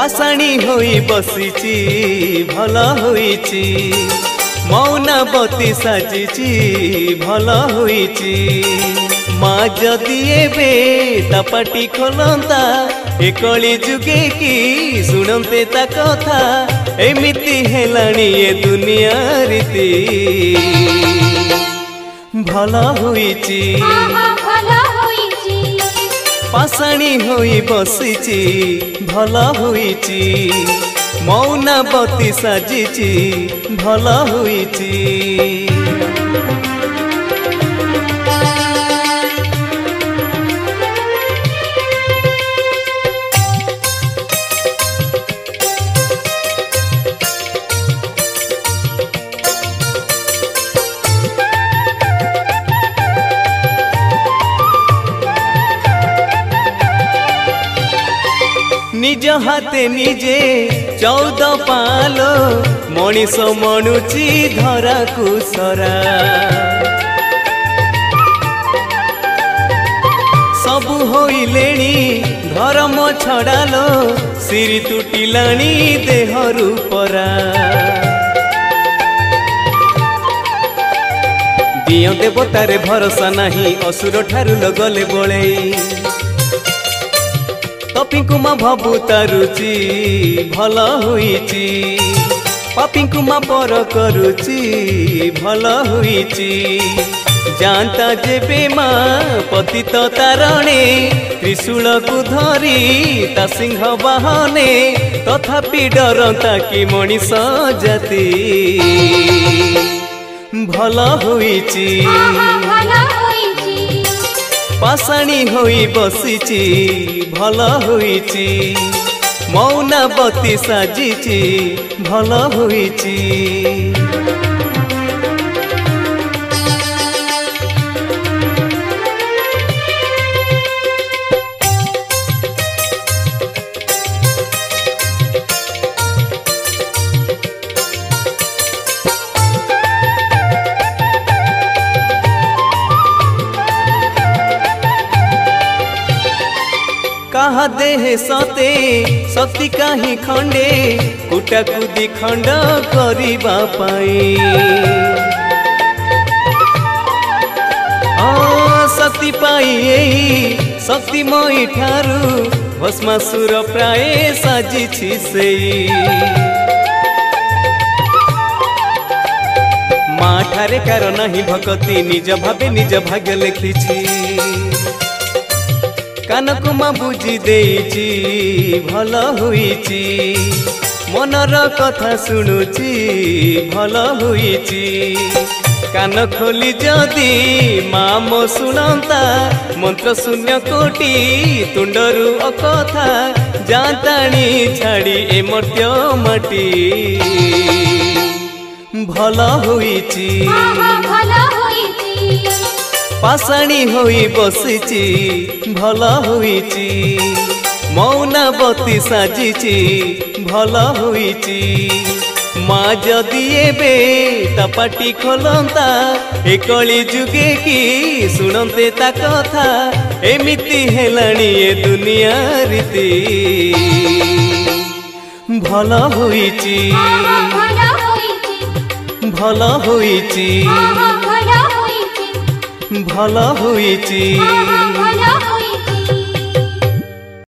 पाषाणी होई बसिची भल होईची मौनावती साजिची भल होईची माँ जदि एबे तापाटी खोलंता ए कली जुगे की सुनते ता कथा एमिति हेलाणी ए दुनिया रीति भल होईची पाषाणी होई बसिची भल होईची मौनावती साजिची भल होईची। निज हाथे निजे 14 पालो मनीष मणुची धरा कुसरा सबु होइलेणी धर्म छड़ालो सिरी तुटिलाणी देहरु परा दियो देवतारे भरोसा नहीं असुर ठारू लगले बळे पपिंकुमा भबुता रुचि भल होईची पपिंकुमा पर करुचि भल होईची जानता जेबे माँ पतित तारणे त्रिशूल को धरी ता सिंह बाहने तथापि डरता कि मनीष जाति भल होईची पाषाणी होई बसिची भल होईची मौनावती साजिची भल होईची। कहा देह सते शक्ति कहीं खंडे कुटा कुदी खंड करिबा पाई शक्ति पाई शक्तिमयी ठारू भस्मासुर प्राय साजिछि सेई माँ ठारे कार नहीं भक्ति निज भावे निज भाग्य लिखिछि कानकुमा बुझी देइची भल होईची मनर कथा शुणुची भल होईची कान खोली जदि माँ मो शुणंता मंत्र शून्य कोटी तुंडरू अकथा जानताणी छाड़ी ए मर्त्य माटी भल होईची पाषाणी होई बसिची भल होईची मौनावती साजिची भल होईची माँ जदि एबे तापाटी खोलंता ए कली जुगे की सुनते ता कथा एमिति हेलाणी ए दुनिया रीति भल होईची भल होईची भल होईची।